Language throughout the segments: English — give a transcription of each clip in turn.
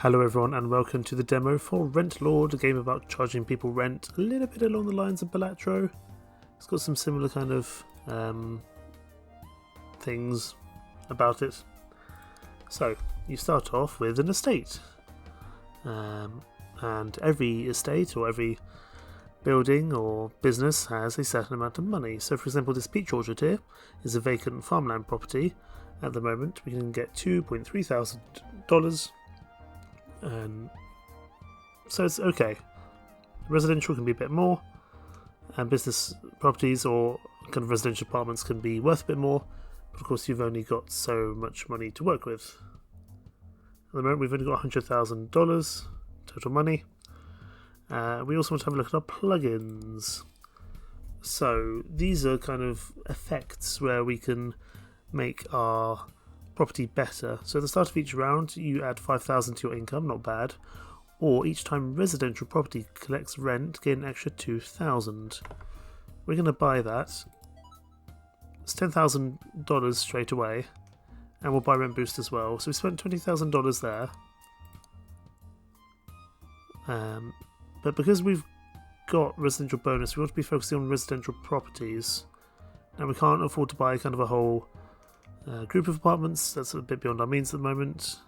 Hello everyone and welcome to the demo for Rentlord, a game about charging people rent, a little bit along the lines of Balatro. It's got some similar kind of things about it. So, you start off with an estate. And every estate or every building or business has a certain amount of money. So for example, this peach orchard here is a vacant farmland property. At the moment we can get $2.3 thousand. So it's okay. Residential can be a bit more, and business properties or kind of residential apartments can be worth a bit more, but of course you've only got so much money to work with. At the moment we've only got $100,000 total money. We also want to have a look at our plugins. So these are kind of effects where we can make our property better. So at the start of each round you add 5,000 to your income, not bad. Or each time residential property collects rent, gain an extra 2,000. We're going to buy that. It's $10,000 straight away, and we'll buy rent boost as well. So we spent $20,000 there. But because we've got residential bonus, we want to be focusing on residential properties. Now we can't afford to buy kind of a whole group of apartments. That's a bit beyond our means at the moment.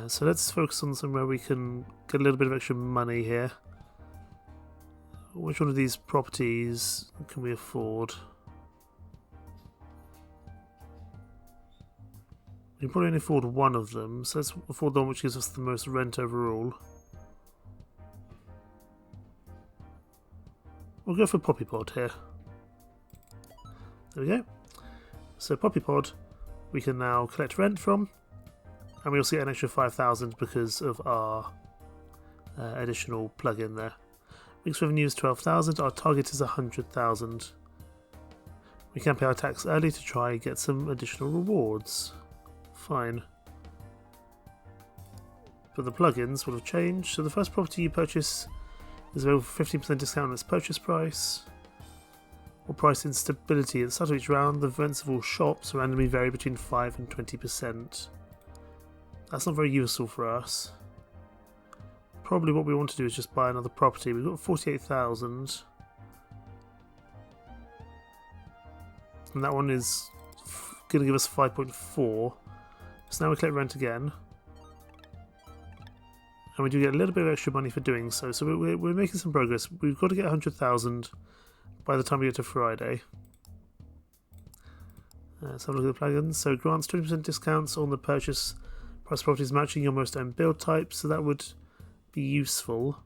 So let's focus on somewhere we can get a little bit of extra money here. Which one of these properties can we afford? We can probably only afford one of them, so let's afford the one which gives us the most rent overall. We'll go for Poppy Pod here. There we go. So Poppy Pod we can now collect rent from, and we also get an extra 5,000 because of our additional plugin there. Week's revenue is 12,000, our target is 100,000. We can pay our tax early to try and get some additional rewards. Fine. But the plugins will have changed. So the first property you purchase is available for 15% discount on its purchase price. Or price instability. At the start of each round, the rents of all shops randomly vary between 5 and 20%. That's not very useful for us. Probably what we want to do is just buy another property. We've got 48,000. And that one is going to give us 5.4. So now we collect rent again. And we do get a little bit of extra money for doing so. So we're making some progress. We've got to get 100,000 by the time we get to Friday. Let's have a look at the plugins. So grants 20% discounts on the purchase price properties matching your most owned build type, so that would be useful.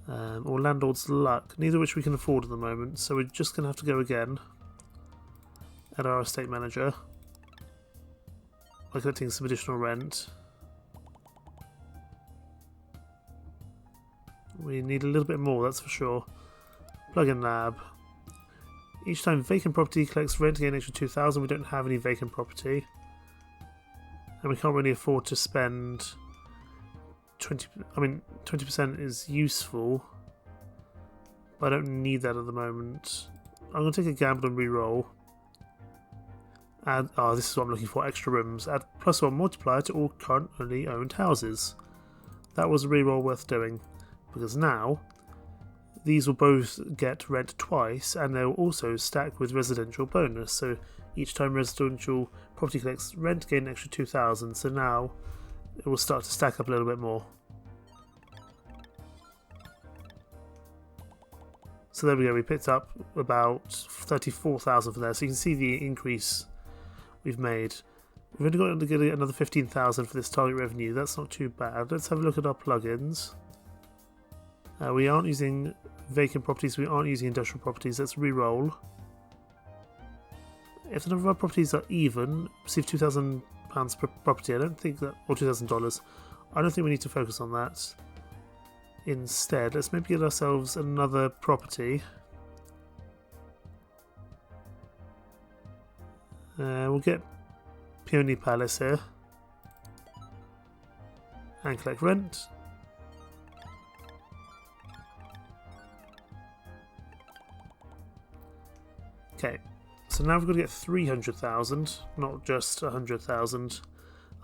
Or Landlord's Luck, neither of which we can afford at the moment, so we're just going to have to go again at our estate manager by collecting some additional rent. We need a little bit more, that's for sure. Plugin Lab. Each time vacant property collects rent, gain an extra 2,000. We don't have any vacant property. And we can't really afford to spend 20% is useful, but I don't need that at the moment. I'm going to take a gamble and re-roll. Add, this is what I'm looking for, extra rooms. Add +1 multiplier to all currently owned houses. That was a re-roll worth doing, because now these will both get rent twice, and they'll also stack with residential bonus. So each time residential property collects rent, gain an extra 2,000. So now it will start to stack up a little bit more. So there we go. We picked up about 34,000 from there. So you can see the increase we've made. We've only got to get another 15,000 for this target revenue. That's not too bad. Let's have a look at our plugins. We aren't using vacant properties, we aren't using industrial properties. Let's re-roll. If the number of our properties are even, receive £2,000 per property. I don't think that, or $2,000. I don't think we need to focus on that. Instead, let's maybe get ourselves another property. We'll get Peony Palace here. And collect rent. Okay, so now we've got to get 300,000, not just 100,000.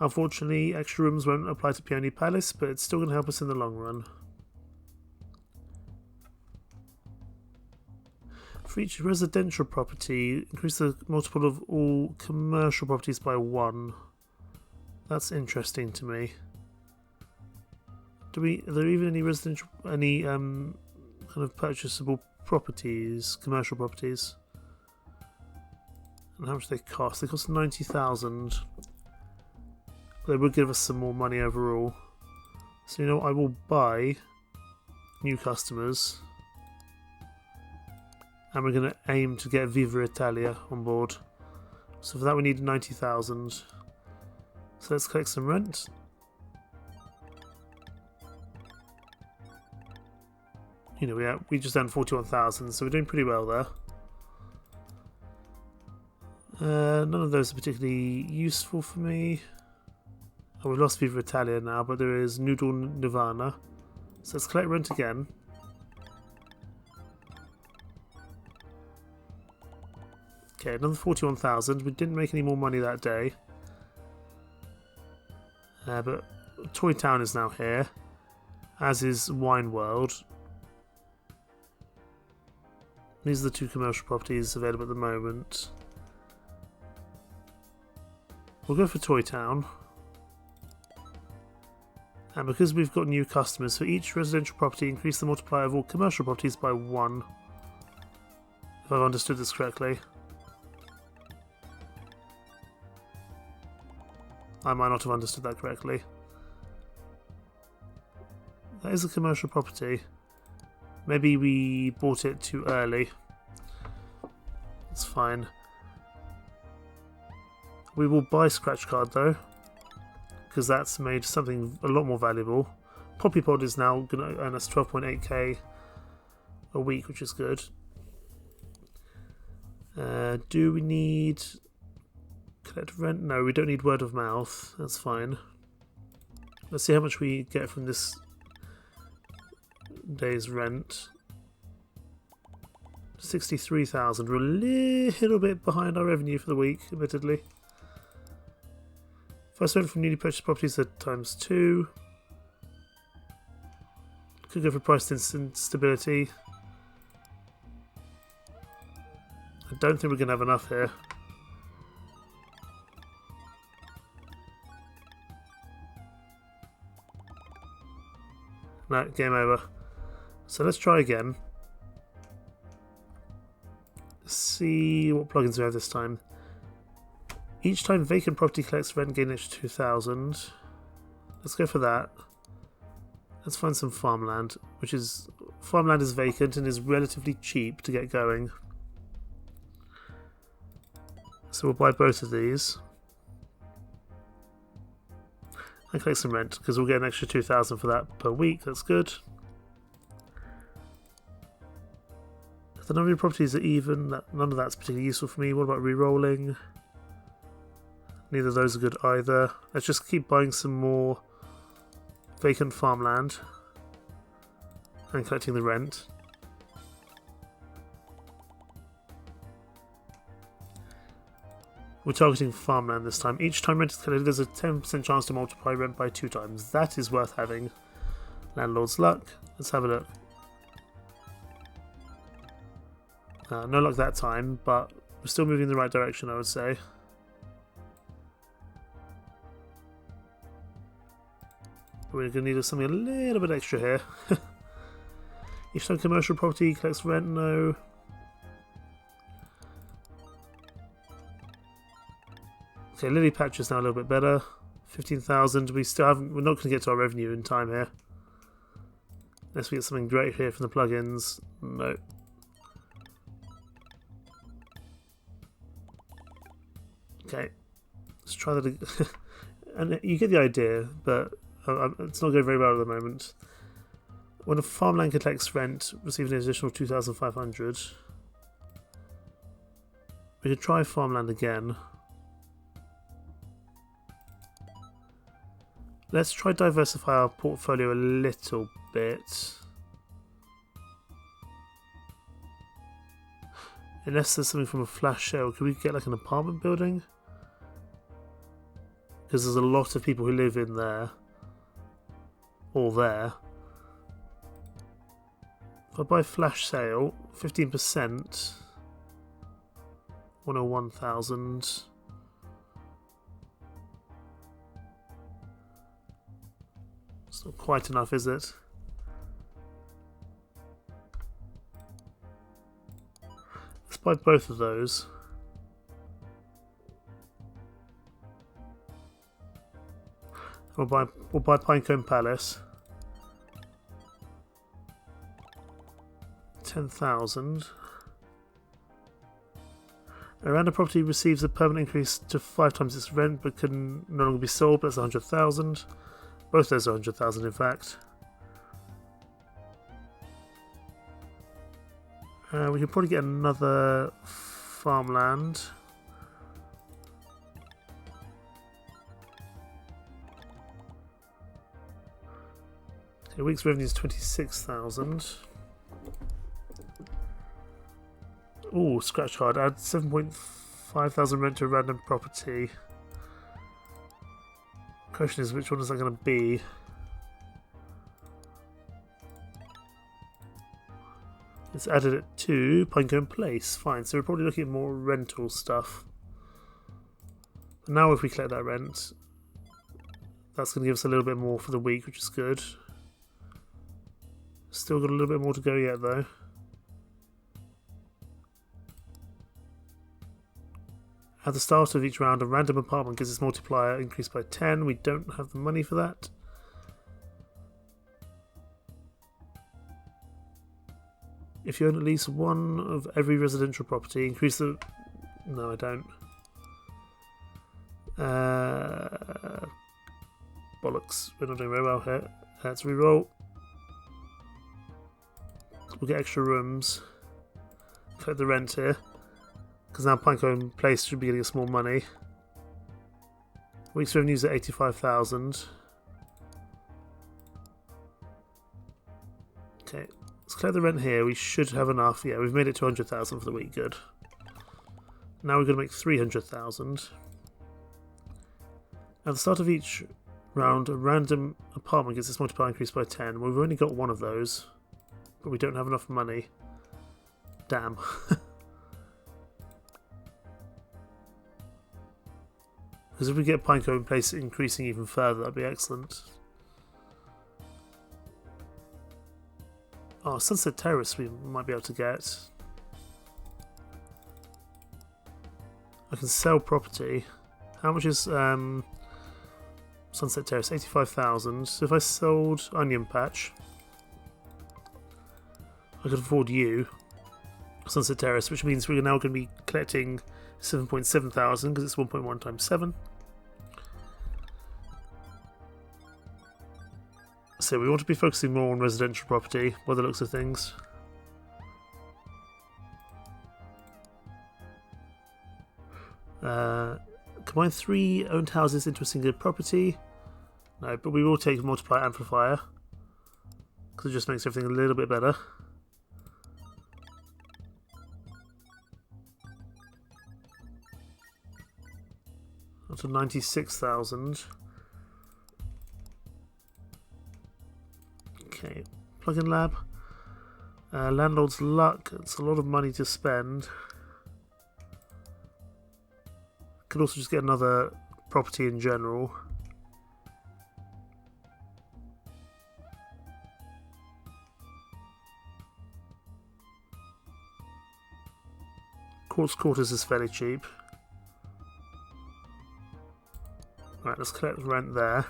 Unfortunately, extra rooms won't apply to Peony Palace, but it's still going to help us in the long run. For each residential property, increase the multiple of all commercial properties by 1. That's interesting to me. Are there even any residential, kind of purchasable properties, commercial properties? And how much do they cost? They cost 90,000. They would give us some more money overall. So you know what, I will buy new customers. And we're going to aim to get Viva Italia on board. So for that we need 90,000. So let's collect some rent. You know, we just earned 41,000, so we're doing pretty well there. None of those are particularly useful for me. Oh, we've lost Viva Italia now, but there is Noodle Nirvana. So let's collect rent again. Okay, another 41,000. We didn't make any more money that day. But Toy Town is now here, as is Wine World. These are the 2 commercial properties available at the moment. We'll go for Toy Town. And because we've got new customers, for each residential property, increase the multiplier of all commercial properties by 1. If I've understood this correctly. I might not have understood that correctly. That is a commercial property. Maybe we bought it too early. It's fine. We will buy Scratch Card though, because that's made something a lot more valuable. Poppy Pod is now going to earn us 12.8k a week, which is good. Do we need collect rent? No, we don't need word of mouth. That's fine. Let's see how much we get from this day's rent. 63,000. We're a little bit behind our revenue for the week, admittedly. First rent from newly purchased properties at ×2. Could go for price instability. I don't think we're going to have enough here. No, game over. So let's try again. See what plugins we have this time. Each time vacant property collects rent, gain extra 2,000. Let's go for that. Let's find some farmland, farmland is vacant and is relatively cheap to get going. So we'll buy both of these. And collect some rent, because we'll get an extra 2,000 for that per week. That's good. If the number of properties are even, none of that's particularly useful for me. What about re-rolling? Neither of those are good either. Let's just keep buying some more vacant farmland and collecting the rent. We're targeting farmland this time. Each time rent is collected, there's a 10% chance to multiply rent by 2 times. That is worth having. Landlord's luck. Let's have a look. No luck that time, but we're still moving in the right direction, I would say. We're going to need something a little bit extra here. Each time commercial property collects rent, no. Okay, Lily Patch is now a little bit better. 15,000. We still haven't. We're not going to get to our revenue in time here. Unless we get something great here from the plugins. No. Okay, let's try that again. And you get the idea, but it's not going very well at the moment. When a farmland collects rent, receive an additional 2,500. We could try farmland again. Let's try diversify our portfolio a little bit. Unless there's something from a flash sale, could we get like an apartment building? because there's a lot of people who live in there, or there. If I buy flash sale, 15%, 101,000. It's not quite enough, is it? Let's buy both of those. We'll buy Pinecone Palace. 10,000. A random property receives a permanent increase to 5 times its rent, but can no longer be sold. That's 100,000. Both those are 100,000, in fact. We can probably get another farmland. Okay, week's revenue is 26,000. Ooh, scratch card. Add 7,500 rent to a random property. Question is, which one is that going to be? It's added it to Pinecone Place. Fine, so we're probably looking at more rental stuff. But now if we collect that rent, that's going to give us a little bit more for the week, which is good. Still got a little bit more to go yet, though. At the start of each round, a random apartment gives its multiplier increased by 10. We don't have the money for that. If you own at least one of every residential property, increase the... No, I don't. Bollocks. We're not doing very well here. Let's reroll. We'll get extra rooms. Collect the rent here. Because now Pinecone Place should be getting us more money. Week's revenue's at 85,000. Okay, let's clear the rent here. We should have enough. Yeah, we've made it 200,000 for the week. Good. Now we're going to make 300,000. At the start of each round, a random apartment gets its multiplier increased by 10. We've only got one of those, but we don't have enough money. Damn. Because if we get Pinecone Place increasing even further, that'd be excellent. Oh, Sunset Terrace we might be able to get. I can sell property. How much is Sunset Terrace? 85,000. So if I sold Onion Patch, I could afford you, Sunset Terrace, which means we're now going to be collecting 7.7 thousand because it's 1.1 times 7. So we want to be focusing more on residential property by the looks of things. Combine 3 owned houses into a single property. No, but we will take multiplier amplifier because it just makes everything a little bit better. Up to 96,000. Okay, plugin lab. Landlord's luck. It's a lot of money to spend. Could also just get another property in general. Quotas is fairly cheap. Right, let's collect the rent there.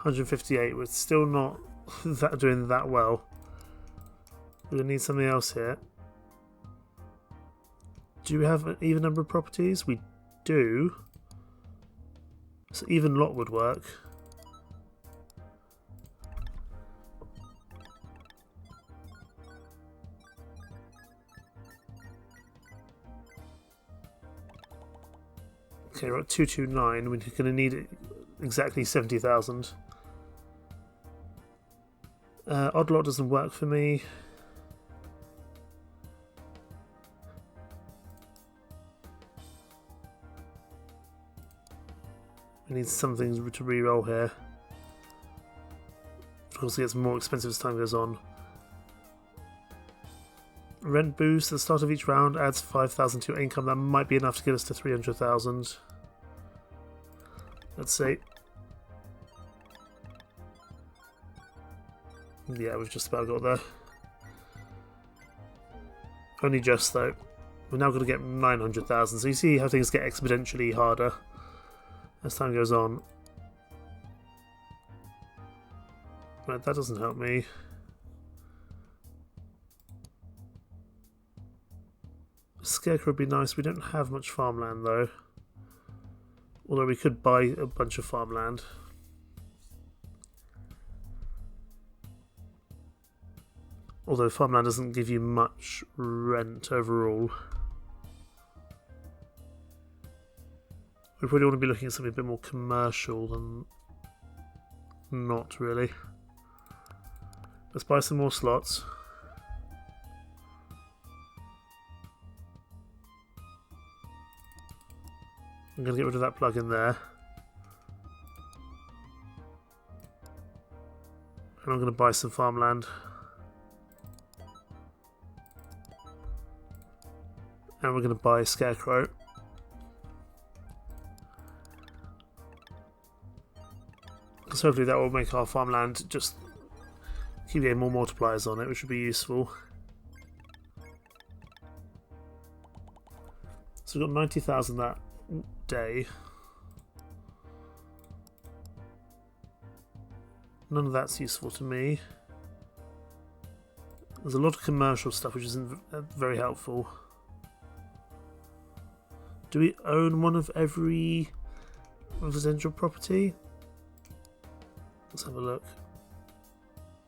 $158. We're still not doing that well. We're going to need something else here. Do we have an even number of properties? We do. So even lot would work. Okay, we're at 229. We're going to need exactly 70,000. Odd lot doesn't work for me. We need something to re-roll here. Of course, it gets more expensive as time goes on. Rent boost at the start of each round adds 5,000 to your income. That might be enough to get us to 300,000. Let's see. Yeah, we've just about got there. Only just, though. We're now going to get 900,000. So you see how things get exponentially harder as time goes on. Right, that doesn't help me. Scarecrow would be nice. We don't have much farmland, though. Although we could buy a bunch of farmland. Although farmland doesn't give you much rent overall. We probably want to be looking at something a bit more commercial than not really. Let's buy some more slots. I'm going to get rid of that plug in there. And I'm going to buy some farmland. And we're going to buy a Scarecrow. So hopefully that will make our farmland just keep getting more multipliers on it, which would be useful. So we've got 90,000 that day. None of that's useful to me. There's a lot of commercial stuff which isn't very helpful. Do we own one of every residential property? Let's have a look.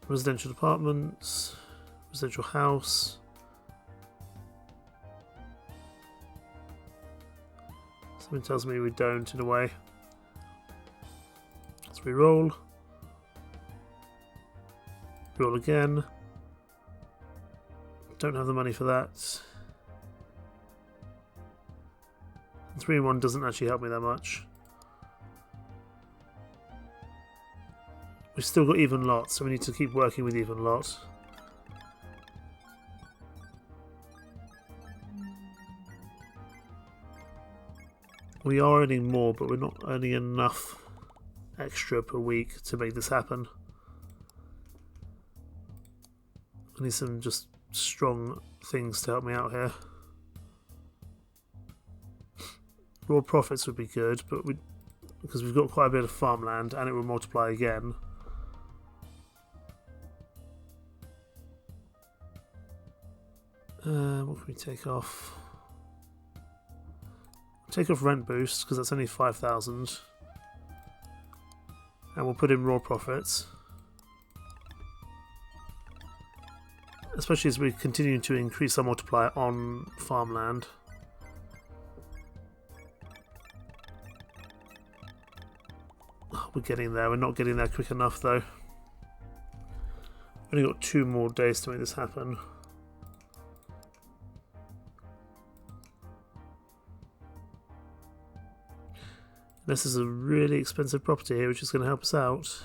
Residential apartments, residential house. Something tells me we don't in a way. Let's re-roll. Roll again. Don't have the money for that. 3 and 1 doesn't actually help me that much. We've still got even lots, so we need to keep working with even lot. We are earning more, but we're not earning enough extra per week to make this happen. I need some just strong things to help me out here. Raw profits would be good, but because we've got quite a bit of farmland and it will multiply again. What can we take off? Take off rent boost because that's only 5,000, and we'll put in raw profits. Especially as we continue to increase our multiplier on farmland. We're getting there. We're not getting there quick enough though. We've only got 2 more days to make this happen. This is a really expensive property here, which is going to help us out.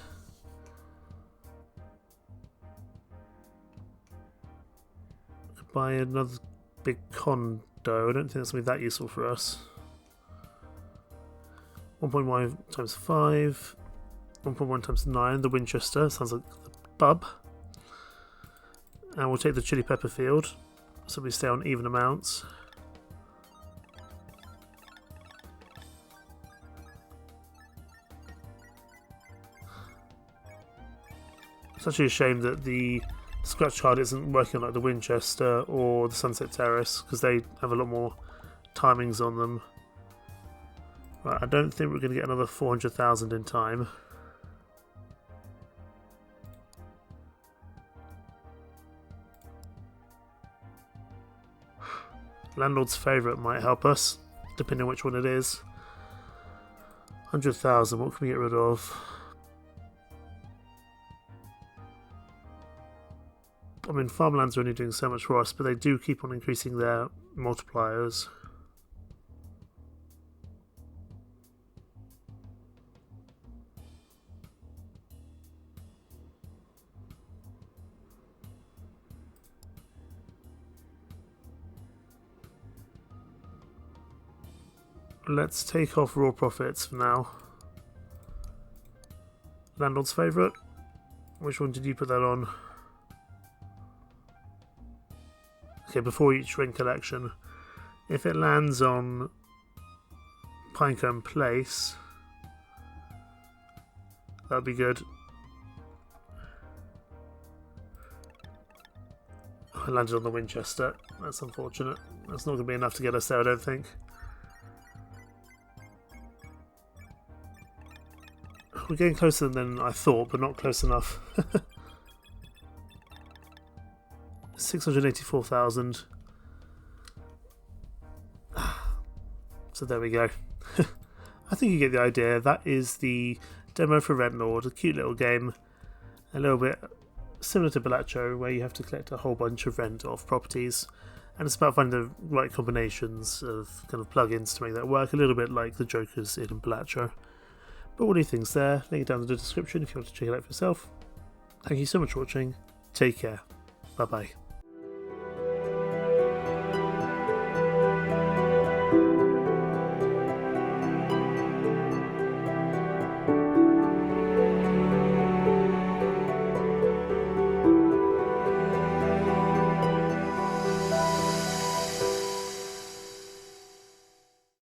Could buy another big condo. I don't think that's going to be that useful for us. 1.1 times 5. 1.1 times 9. The Winchester. Sounds like the pub. And we'll take the chili pepper field. So we stay on even amounts. It's actually a shame that the scratch card isn't working on like the Winchester or the Sunset Terrace, because they have a lot more timings on them. Right, I don't think we're going to get another 400,000 in time. Landlord's favourite might help us, depending on which one it is. 100,000, what can we get rid of? I mean, farmlands are only doing so much for us, but they do keep on increasing their multipliers. Let's take off raw profits for now. Landlord's favourite. Which one did you put that on? Okay, before each rent collection. If it lands on Pinecombe Place, that'd be good. I landed on the Winchester. That's unfortunate. That's not going to be enough to get us there, I don't think. We're getting closer than I thought, but not close enough. 684,000. So there we go. I think you get the idea. That is the demo for Rentlord, a cute little game. A little bit similar to Balatro, where you have to collect a whole bunch of rent off properties. And it's about finding the right combinations of kind of plugins to make that work, a little bit like the jokers in Balatro. But what do you think's there? Link down in the description if you want to check it out for yourself. Thank you so much for watching. Take care. Bye bye.